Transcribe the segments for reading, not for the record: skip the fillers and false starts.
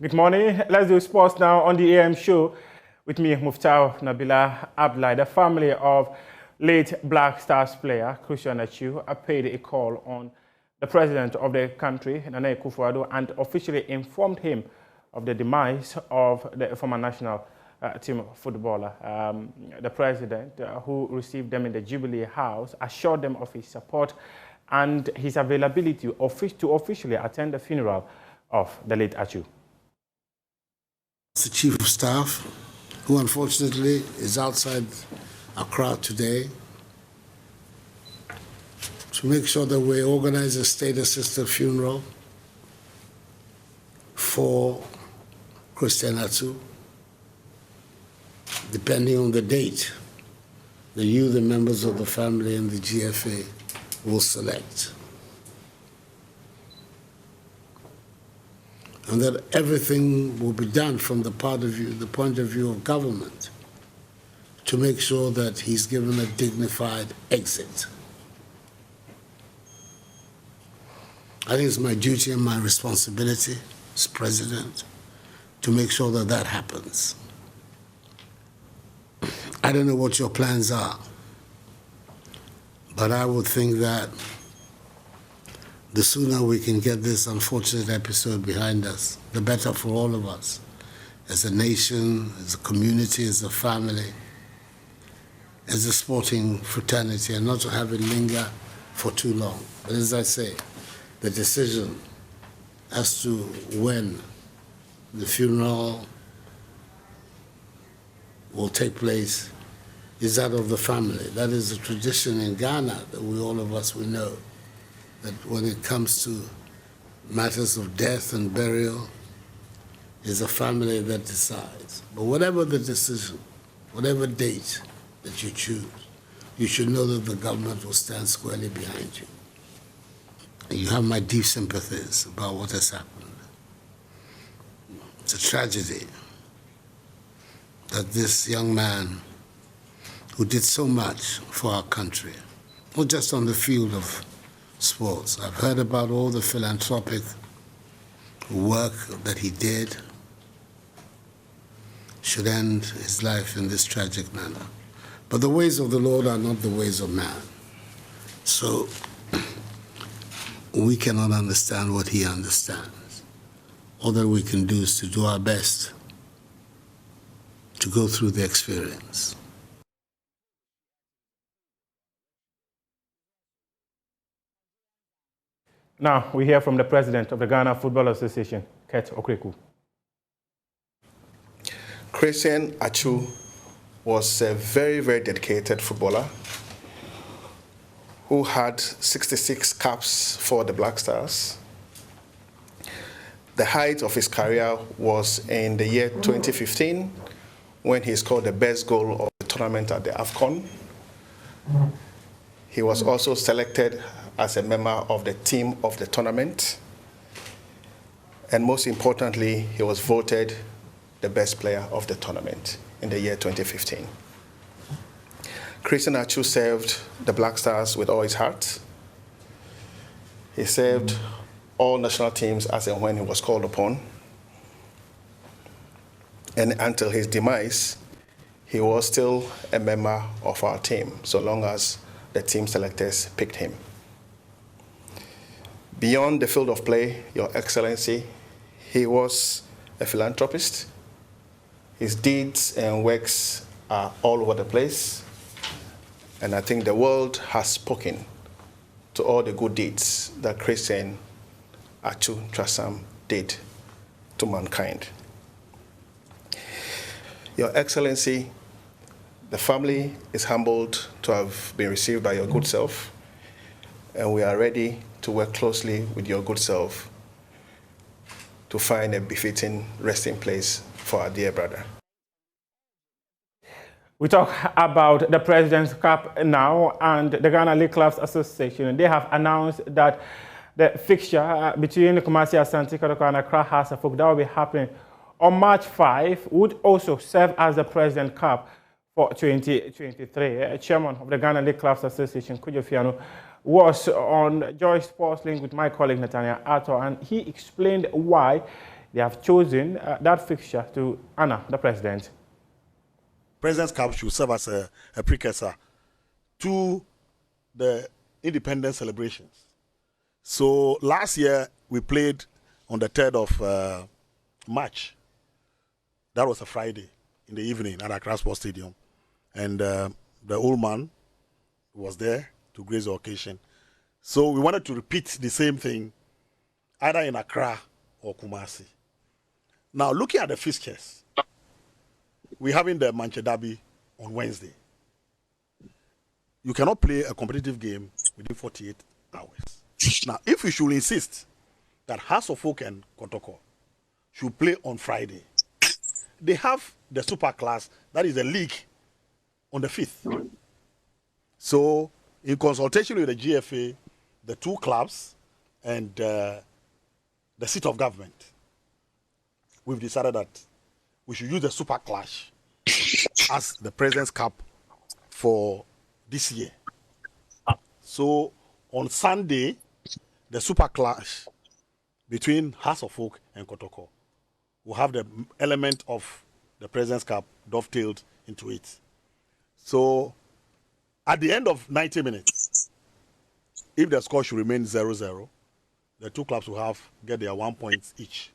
Good morning. Let's do sports now on the AM show with me, Muftawu Nabila. The family of late Black Stars player Christian Achu paid a call on the president of the country, Nana Akufo-Addo, and officially informed him of the demise of the former national team footballer. The president, who received them in the Jubilee House, assured them of his support and his availability to officially attend the funeral of the late Achu. The Chief of Staff, who unfortunately is outside Accra today, to make sure that we organize a state-assisted funeral for Christian Achu, depending on the date that you, the members of the family and the GFA, will select. And that everything will be done from the point of view of government to make sure that he's given a dignified exit. I think it's my duty and my responsibility as president to make sure that that happens. I don't know what your plans are, but I would think that the sooner we can get this unfortunate episode behind us, the better for all of us, as a nation, as a community, as a family, as a sporting fraternity, and not to have it linger for too long. But as I say, the decision as to when the funeral will take place is that of the family. That is a tradition in Ghana that all of us will know, that when it comes to matters of death and burial, it's a family that decides. But whatever the decision, whatever date that you choose, you should know that the government will stand squarely behind you. And you have my deep sympathies about what has happened. It's a tragedy that this young man who did so much for our country, not just on the field of sports. I've heard about all the philanthropic work that he did, should end his life in this tragic manner. But the ways of the Lord are not the ways of man. So we cannot understand what he understands. All that we can do is to do our best to go through the experience. Now, we hear from the president of the Ghana Football Association, Kurt Okreku. Christian Achu was a very, very dedicated footballer who had 66 caps for the Black Stars. The height of his career was in the year 2015 when he scored the best goal of the tournament at the AFCON. He was also selected as a member of the team of the tournament. And most importantly, he was voted the best player of the tournament in the year 2015. Christian Achu served the Black Stars with all his heart. He served all national teams as and when he was called upon. And until his demise, he was still a member of our team, so long as the team selectors picked him. Beyond the field of play, Your Excellency, he was a philanthropist. His deeds and works are all over the place. And I think the world has spoken to all the good deeds that Christian Achu Trasam did to mankind. Your Excellency, the family is humbled to have been received by your good self, and we are ready to work closely with your good self to find a befitting resting place for our dear brother. We talk about the President's Cup now, and the Ghana League Clubs Association. They have announced that the fixture between Kumasi Asante Kotoko and Accra House of Folk that will be happening on March 5 would also serve as the President's Cup for 2023. Chairman of the Ghana League Clubs Association, Kujo Fiano, was on Joy Sports Link with my colleague Nathaniel Ato, and he explained why they have chosen that fixture to honor the president. President's Cup should serve as a precursor to the independence celebrations. So last year we played on the 3rd of March. That was a Friday in the evening at Accra Sports Stadium. And the old man was there to grace the occasion. So we wanted to repeat the same thing either in Accra or Kumasi. Now, looking at the fixtures, we're having the Manchester Derby on Wednesday. You cannot play a competitive game within 48 hours. Now, if you should insist that House of Folk and Kotoko should play on Friday, they have the super class, that is the league, on the 5th. So, in consultation with the GFA, the two clubs, and the seat of government, we've decided that we should use the Super Clash as the President's Cup for this year. So on Sunday, the Super Clash between House of Folk and Kotoko will have the element of the President's Cup dovetailed into it. So at the end of 90 minutes, if the score should remain 0-0, the two clubs will get their 1 point each.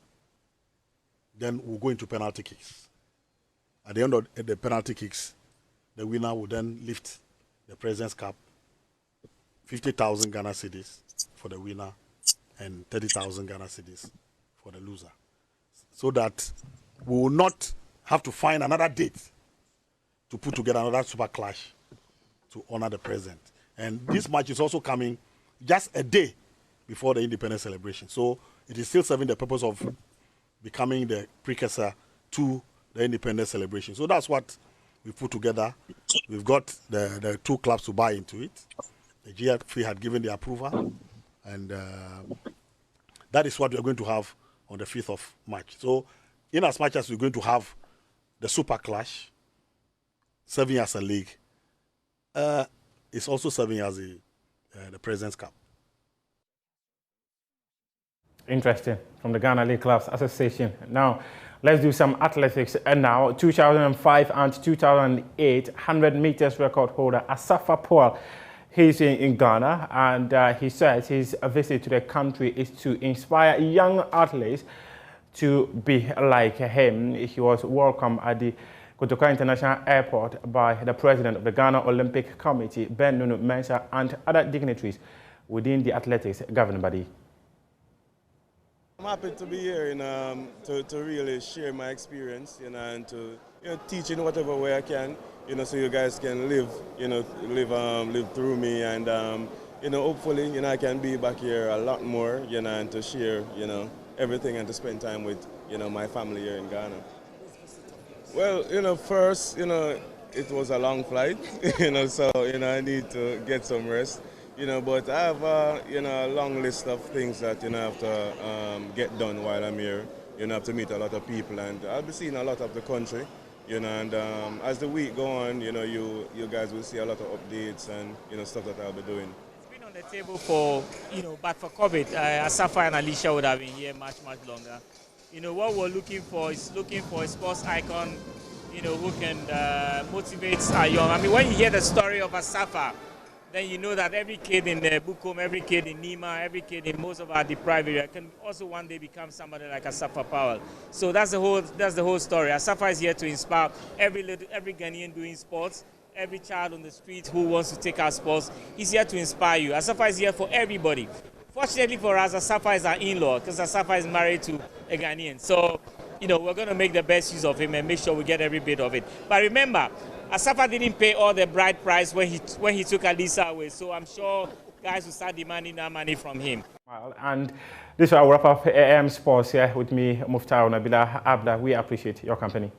Then we'll go into penalty kicks. At the end of the penalty kicks, the winner will then lift the President's Cup, 50,000 Ghana cedis for the winner and 30,000 Ghana cedis for the loser. So that we will not have to find another date to put together another super clash to honor the president. And this match is also coming just a day before the independence celebration. So it is still serving the purpose of becoming the precursor to the independence celebration. So that's what we put together. We've got the two clubs to buy into it. The GFA had given the approval, and that is what we're going to have on the 5th of March. So in as much as we're going to have the Super Clash serving as a league, it's also serving as the President's Cup. Interesting, from the Ghana League Clubs Association. Now, let's do some athletics. And now, 2005 and 2008 100 meters record holder Asafa Paul, he's in Ghana, and he says his visit to the country is to inspire young athletes to be like him. He was welcomed at the Kotoka International Airport by the president of the Ghana Olympic Committee, Ben Nunu Mensah, and other dignitaries within the athletics governing body. I'm happy to be here and to really share my experience, and to teach in whatever way I can, so you guys can live through me, and hopefully I can be back here a lot more, and to share everything and to spend time with my family here in Ghana. Well, first it was a long flight, so I need to get some rest. But I have a long list of things that I have to get done while I'm here. I have to meet a lot of people, and I'll be seeing a lot of the country. And as the week go on, you guys will see a lot of updates and stuff that I'll be doing. It's been on the table for but for COVID, Asafa and Alicia would have been here much longer. What we're looking for is a sports icon, who can motivate our young. I mean, when you hear the story of Asafa, then you know that every kid in Bukom, every kid in Nima, every kid in most of our deprived area can also one day become somebody like Asafa Powell. So that's the whole story. Asafa is here to inspire every Ghanaian doing sports, every child on the street who wants to take our sports. He's here to inspire you. Asafa is here for everybody. Fortunately for us, Asafa is our in-law because Asafa is married to a Ghanaian. So, we're going to make the best use of him and make sure we get every bit of it. But remember, Asafa didn't pay all the bride price when he took Alisa away, so I'm sure guys will start demanding that money from him. Well, and this will wrap up AM Sports here with me, Muftawu Nabila. We appreciate your company.